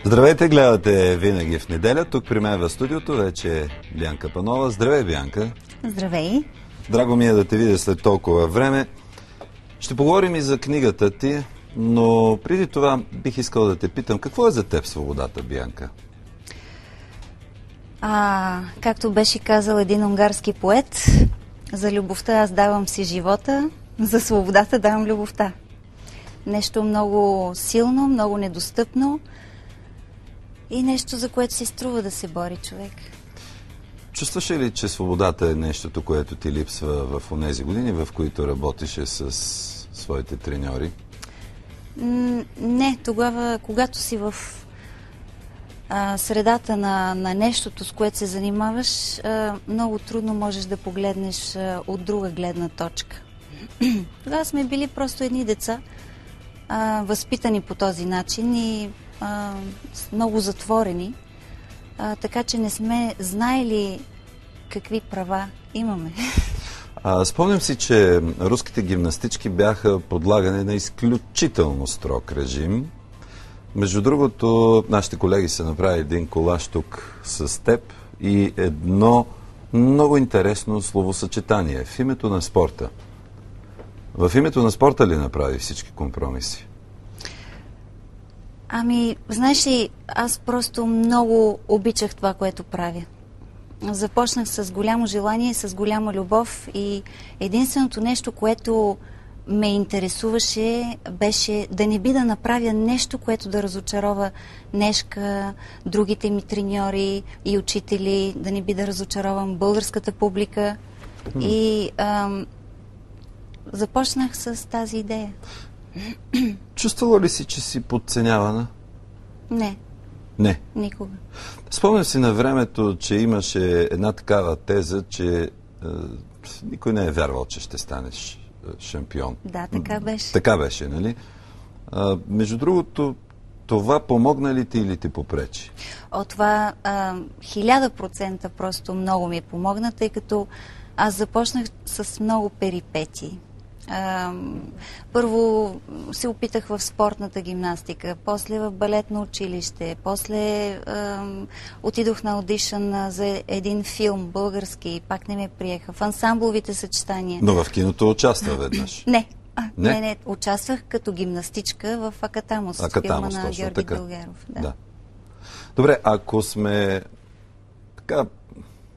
Здравейте, гледате Винаги в неделя. Тук при мен в студиото вече е Бианка Панова. Здравей, Бианка. Здравей. Драго ми е да те видя след толкова време. Ще поговорим и за книгата ти, но преди това бих искал да те питам, какво е за теб свободата, Бианка? Както беше казал един унгарски поет, за любовта аз давам си живота, за свободата давам любовта. Нещо много силно, много недостъпно и нещо, за което си струва да се бори човек. Чувстваш ли, че свободата е нещото, което ти липсва в онези години, в които работеше с своите треньори? Не, тогава, когато си в средата на нещото, с което се занимаваш, много трудно можеш да погледнеш от друга гледна точка. Тогава сме били просто едни деца, възпитани по този начин и много затворени, така че не сме знаели какви права имаме. Спомням си, че руските гимнастички бяха подлагани на изключително строг режим. Между другото, нашите колеги са направили един колаж тук с теб и едно много интересно словосъчетание в името на спорта. В името на спорта ли направи всички компромиси? Знаеш ли, аз просто много обичах това, което правя. Започнах с голямо желание, с голяма любов и единственото нещо, което ме интересуваше, беше да не би да направя нещо, което да разочарова Нешка, другите ми треньори и учители, да не би да разочаровам българската публика. И започнах с тази идея. Чувствала ли си, че си подценявана? Не. Не? Никога. Спомням си на времето, че имаше една такава теза, че никой не е вярвал, че ще станеш шампион. Да, така беше. Така беше, нали? Между другото, това помогна ли ти или ти попречи? Това 1000% просто много ми помогна, тъй като аз започнах с много перипетии. Първо се опитах в спортната гимнастика, после в балетно училище, после отидох на аудишън за един филм български, пак не ме приеха. В ансамбловите съчетания. Но в киното участва веднъж. Не. Участвах като гимнастичка в Акатамос, филма на Георги Белгеров. Да. Добре, ако сме така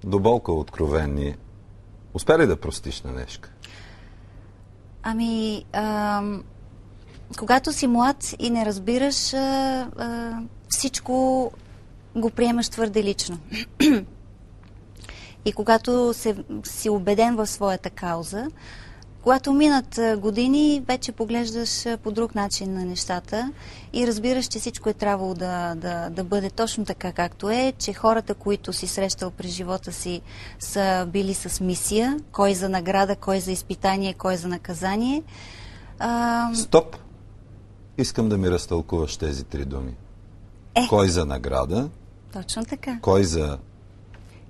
до болка откровени, успя ли да простиш на Нешка? Когато си млад и не разбираш, всичко го приемаш твърде лично. И когато си убеден в своята кауза, когато минат години, вече поглеждаш по друг начин на нещата и разбираш, че всичко е трябвало да бъде точно така, както е, че хората, които си срещал през живота си, са били с мисия, кой за награда, кой за изпитание, кой за наказание. Стоп! Искам да ми разтълкуваш тези три думи. Кой за награда? Точно така. Кой за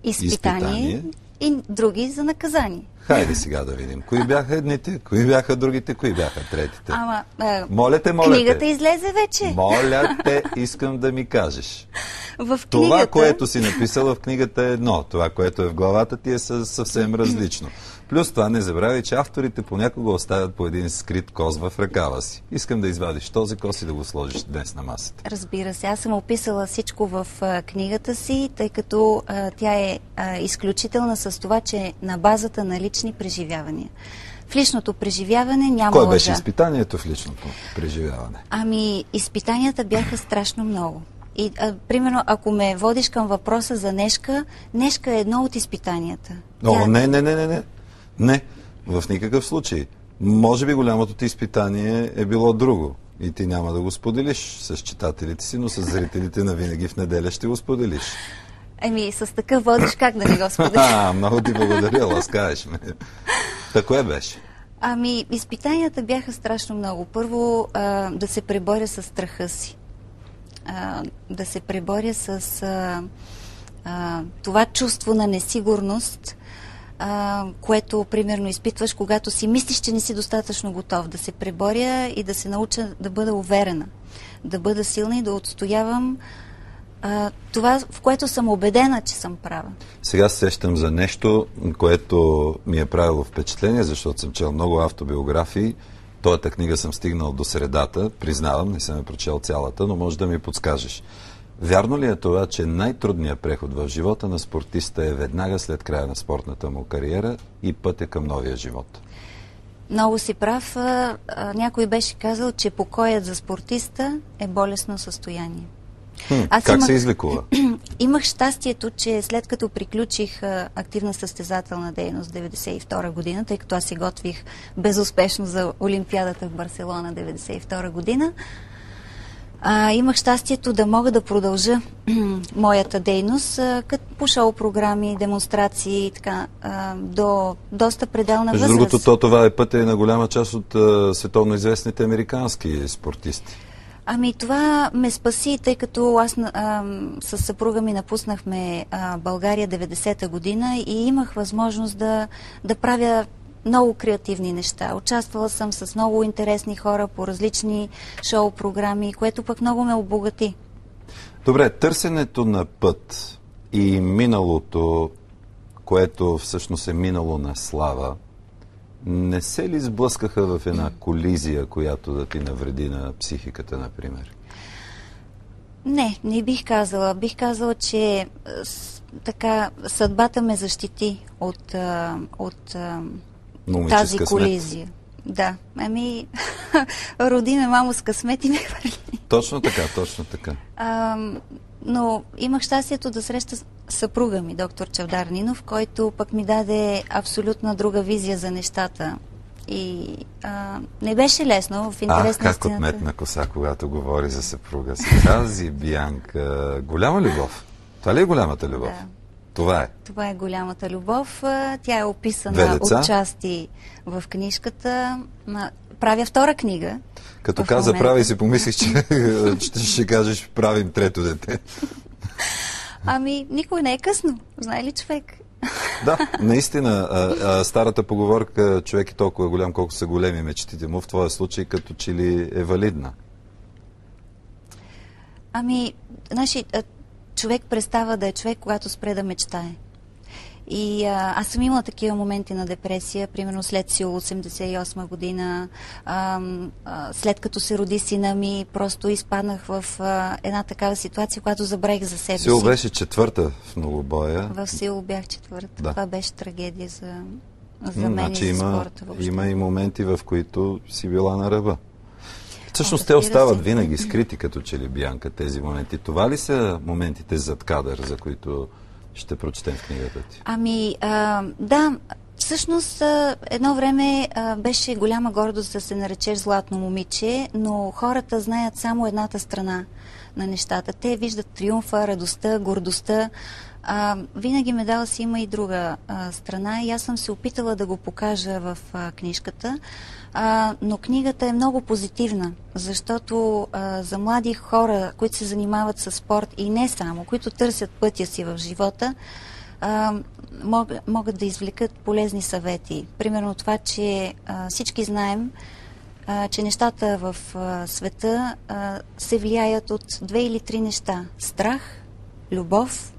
изпитание? И други за наказание. Хайде сега да видим. Кои бяха едните, кои бяха другите, кои бяха третите? Моля те. Книгата излезе вече. Моля те, искам да ми кажеш. В книгата... Това, което си написала в книгата е едно. Това, което е в главата ти е съвсем различно. Плюс това не забравяй, че авторите понякога оставят по един скрит коз в ръкава си. Искам да извадиш този коз и да го сложиш днес на масата. Разбира се, аз съм описала всичко в книгата си, тъй като тя е изключителна с това, че е на базата на лични преживявания. В личното преживяване няма лъжа. Кое беше изпитанието в личното преживяване? Изпитанията бяха страшно много. И, примерно, ако ме водиш към въпроса за Нешка, Нешка е едно от изпитанията. Не, в никакъв случай. Може би голямото ти изпитание е било друго и ти няма да го споделиш с читателите си, но с зрителите на Винаги в неделя ще го споделиш. С такъв водиш как да не го споделиш? Много ти благодаря, ласкаеш ме. Кое беше? Изпитанията бяха страшно много. Първо, да се преборя с страха си. Да се преборя с това чувство на несигурност, което, примерно, изпитваш, когато си мислиш, че не си достатъчно готов. Да се преборя и да се науча да бъда уверена, да бъда силна и да отстоявам това, в което съм убедена, че съм права. Сега се сещам за нещо, което ми е правило впечатление, защото съм чел много автобиографии. Тоята книга съм стигнал до средата, признавам, не съм я прочел цялата, но може да ми подскажеш. Вярно ли е това, че най-трудният преход в живота на спортиста е веднага след края на спортната му кариера и пътя към новия живот? Много си прав. Някой беше казал, че покоят за спортиста е болестно състояние. Как се излекува? Имах щастието, че след като приключих активна състезателна дейност 1992 година, тъй като аз се готвих безуспешно за Олимпиадата в Барселона 1992 година, имах щастието да мога да продължа моята дейност като по шоу-програми, демонстрации и така, до доста пределна възраст. Между другото, това е пътя и на голяма част от световно известните американски спортисти. Ами това ме спаси, тъй като аз с съпруга ми напуснахме България 90-та година и имах възможност да правя много креативни неща. Участвала съм с много интересни хора по различни шоу-програми, което пък много ме обогати. Добре, търсенето на път и миналото, което всъщност е минало на слава, не се ли сблъскаха в една колизия, която да ти навреди на психиката, например? Не бих казала. Бих казала, че така съдбата ме защити от тази колизия. Да. Ами, роди ме мамо с късмет и ме хвърли. Точно така, точно така. Но имах щастието да среща съпруга ми, доктор Чавдар Нинов, който пък ми даде абсолютно друга визия за нещата. И не беше лесно, в интерес на истината. Как отметна коса, когато говори за съпруга си. Тази Бианка, голяма любов. Това ли е голямата любов? Да. Това е. Това е голямата любов. Тя е описана отчасти в книжката. Правя втора книга. Като каза прави, си помислих, че ще кажеш правим трето дете. Ами, никой не е късно. Знае ли човек? Да, наистина. Старата поговорка човек е толкова голям, колко са големи мечтите му, в твоя случай като че ли е валидна? Ами, човек престава да е човек, когато спре да мечтае. И аз съм имала такива моменти на депресия, примерно след Сеул 88 година, след като се роди сина ми, просто изпаднах в една такава ситуация, която забравих за себе си. Сеул беше четвърта в многобоя. В Сеул бях четвърта. Да. Това беше трагедия за мен и за спорта въобще. Има и моменти, в които си била на ръба. Всъщност те остават винаги скрити, като че ли, Бианка, тези моменти. Това ли са моментите зад кадър, за които ще прочетем в книгата ти? Ами, да. Всъщност, едно време беше голяма гордост да се наречеш златно момиче, но хората знаят само едната страна на нещата. Те виждат триумфа, радостта, гордостта. Винаги медала си има и друга страна и аз съм се опитала да го покажа в книжката. Но книгата е много позитивна, защото за млади хора, които се занимават с спорт и не само, които търсят пътя си в живота, могат да извлекат полезни съвети. Примерно това, че всички знаем, че нещата в света се влияят от 2 или 3 неща. Страх, любов,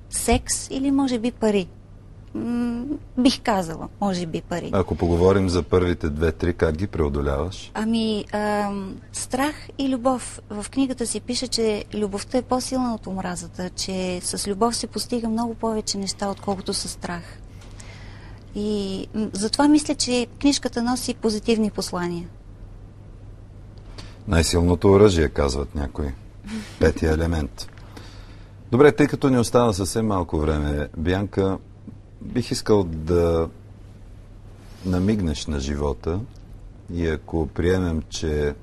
секс или може би пари. Бих казала, може би пари. Ако поговорим за първите 2-3, как ги преодоляваш? Ами, страх и любов. В книгата си пише, че любовта е по-силна от омразата, че с любов се постига много повече неща, отколкото с страх. И затова мисля, че книжката носи позитивни послания. Най-силното оръжие, казват някои. Петия елемент. Добре, тъй като ни остана съвсем малко време, Бианка, бих искал да намигнеш на живота и ако приемем, че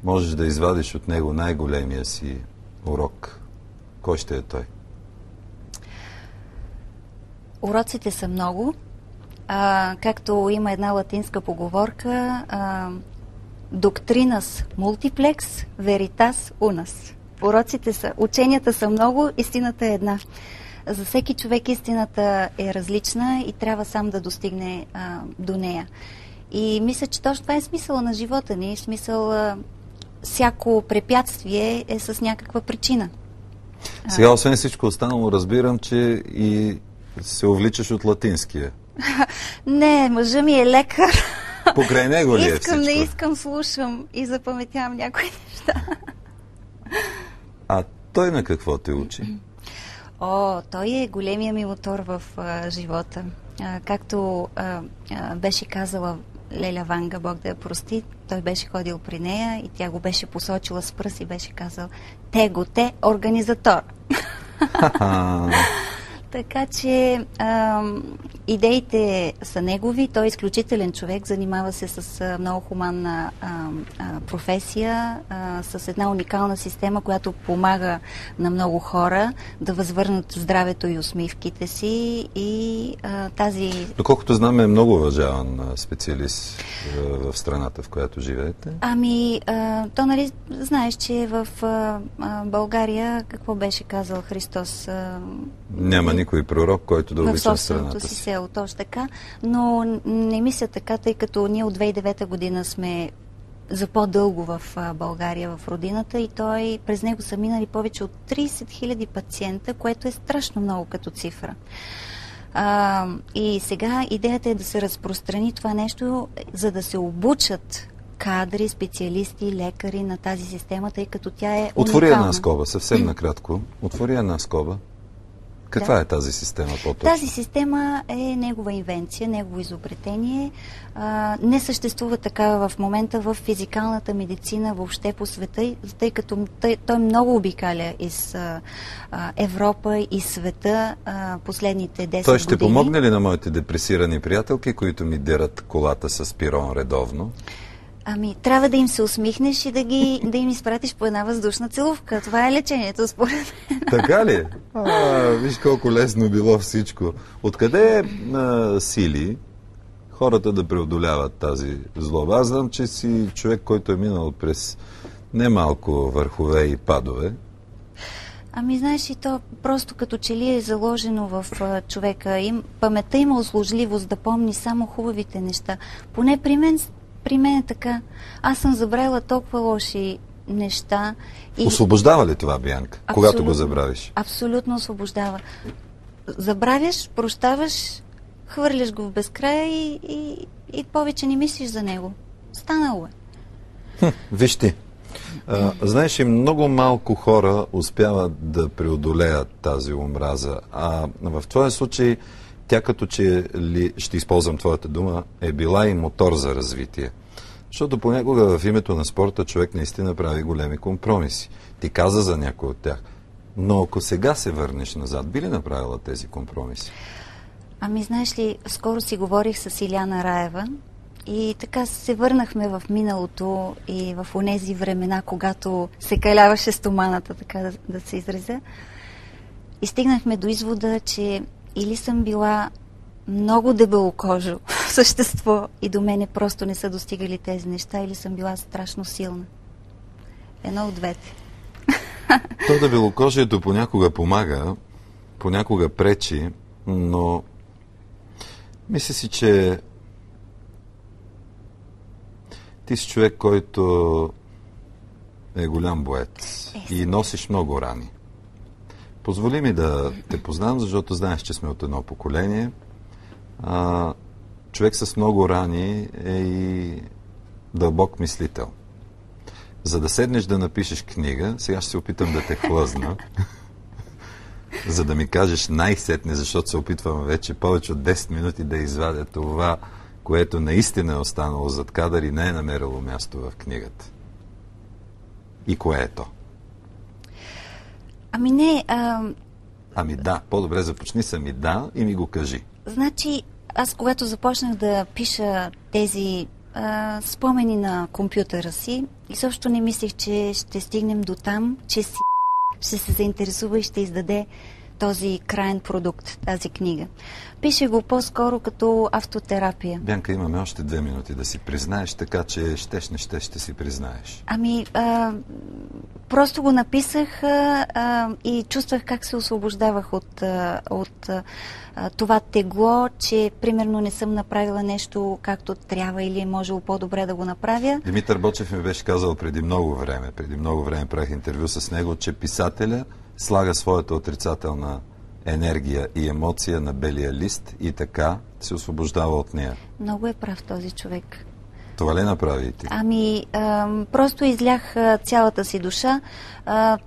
можеш да извадиш от него най-големия си урок, кой ще е той? Уроците са много. Както има една латинска поговорка, Doctrinas multiplex, veritas unas. Ученията са много, истината е една. За всеки човек истината е различна и трябва сам да достигне до нея. И мисля, че точно това е смисъла на живота ни. всяко препятствие е с някаква причина. Сега, освен всичко останало, разбирам, че и се увличаш от латинския. Не, мъжа ми е лекар. Покрай него ли е всичко? Не искам, слушам и запаметявам някои неща. А той на какво те учи? Той е големия ми мотор в живота. Както беше казала Леля Ванга, Бог да я прости, той беше ходил при нея и тя го беше посочила с пръст и беше казал: те организатор. Така че идеите са негови. Той е изключителен човек, занимава се с много хуманна професия, с една уникална система, която помага на много хора да възвърнат здравето и усмивките си. И тази... Доколкото знам, е много уважаван специалист в страната, в която живеете. То, нали, знаеш, че в България, какво беше казал Христос? Няма никой пророк, който да обича страната си село, точно така. Но не мисля така, тъй като ние от 2009 година сме за по-дълго в България, в родината, и през него са минали повече от 30 000 пациента, което е страшно много като цифра. И сега идеята е да се разпространи това нещо, за да се обучат кадри, специалисти, лекари на тази система, тъй като тя е уникална. Отвори една скоба, съвсем накратко. Отвори една скоба. Каква е тази система по-точно? Тази система е негова инвенция, негово изобретение. Не съществува такава в момента в физикалната медицина въобще по света, тъй като той много обикаля из Европа и света последните 10 години. Той ще помогне ли на моите депресирани приятелки, които ми дерат колата с пирон редовно? Трябва да им се усмихнеш и да им изпратиш по една въздушна целувка. Това е лечението, според мен. Така ли? Виж колко лесно било всичко. Откъде сили хората да преодоляват тази злоба? Аз знам, че си човек, който е минал през немалко върхове и падове. Знаеш, и то просто като че ли е заложено в човека. Паметта има услужливост да помни само хубавите неща. Поне при мен е така. Аз съм забравила толкова лоши неща. Освобождава ли това, Бианка, когато го забравиш? Абсолютно освобождава. Забравяш, прощаваш, хвърляш го в безкрая и повече не мислиш за него. Станало е. Виж ти, знаеш, и много малко хора успяват да преодолеят тази омраза. В твоя случай тя, като че ли, ще използвам твоята дума, е била и мотор за развитие. Защото понякога в името на спорта човек наистина прави големи компромиси. Ти каза за някой от тях. Но ако сега се върнеш назад, би ли направила тези компромиси? Знаеш ли, скоро си говорих с Иляна Раева и така се върнахме в миналото и в онези времена, когато се каляваше стоманата, така да се изразя. И стигнахме до извода, че или съм била много дебелокожо същество и до мене просто не са достигали тези неща, или съм била страшно силна. Едно от двете. То дебелокожието понякога помага, понякога пречи, но мисля си, че ти си човек, който е голям боец и носиш много рани. Позволи ми да те познам, защото знаеш, че сме от едно поколение. Човек с много рани е и дълбок мислител. За да седнеш да напишеш книга, сега ще се опитам да те хлъзна, за да ми кажеш най-сетне, защото се опитвам вече повече от 10 минути да извадя това, което наистина е останало зад кадър и не е намерило място в книгата. И кое е то? Да, по-добре започни и ми го кажи. Значи, аз когато започнах да пиша тези спомени на компютъра си, изобщо не мислех, че ще стигнем до там, че ще се заинтересува и ще издаде този краен продукт, тази книга. Пише го по-скоро като автотерапия. Бянка, имаме още 2 минути да си признаеш, така че щеш, не щеш, ще си признаеш. Просто го написах и чувствах как се освобождавах от това тегло, че примерно не съм направила нещо както трябва или е можело по-добре да го направя. Димитър Бочев ми беше казал преди много време правих интервю с него, че писателя слага своята отрицателна енергия и емоция на белия лист и така се освобождава от нея. Много е прав този човек. Това ли направи и ти? Просто излях цялата си душа.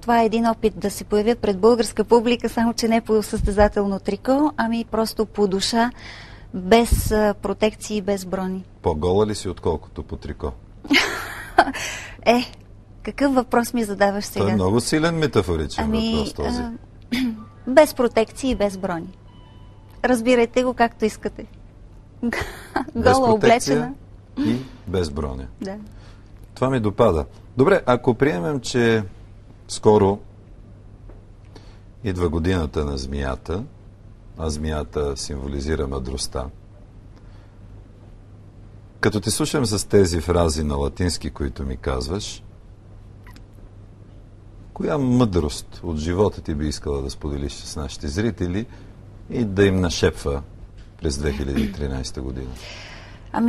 Това е един опит да се появя пред българска публика, само че не по състезателно трико, ами просто по душа, без протекции, без брони. По-гола ли си, отколкото по трико? Какъв въпрос ми задаваш сега? Това е много силен метафоричен въпрос този. Без протекции и без брони. Разбирайте го както искате. Гола облечена. И без броня. Да. Това ми допада. Добре, ако приемем, че скоро идва годината на змията, а змията символизира мъдростта, като те слушам с тези фрази на латински, които ми казваш, коя мъдрост от живота ти би искала да споделиш с нашите зрители и да им нашепва през 2013 година?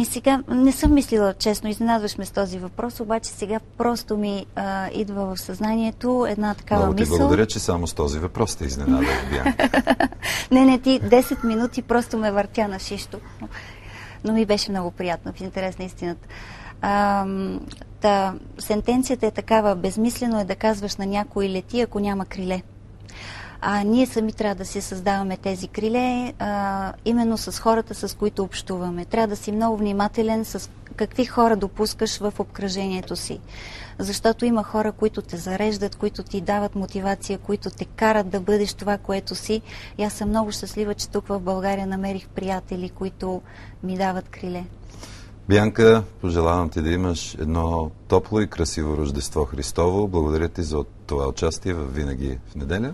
Сега не съм мислила, честно, изненадваш ме с този въпрос, обаче сега просто ми идва в съзнанието една такава мисъл. Много ти благодаря, че само с този въпрос те изненадах, Бянка. Не, ти 10 минути просто ме въртя на шишто. Но ми беше много приятно, в интерес на истината. Сентенцията е такава: безмислено е да казваш на някой лети, ако няма криле. Ние сами трябва да си създаваме тези криле, именно с хората, с които общуваме. Трябва да си много внимателен с какви хора допускаш в обкръжението си. Защото има хора, които те зареждат, които ти дават мотивация, които те карат да бъдеш това, което си. И аз съм много щастлива, че тук в България намерих приятели, които ми дават криле. Бянка, пожелавам ти да имаш едно топло и красиво Рождество Христово. Благодаря ти за това участие в Винаги в неделя.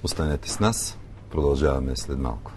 Останете с нас. Продължаваме след малко.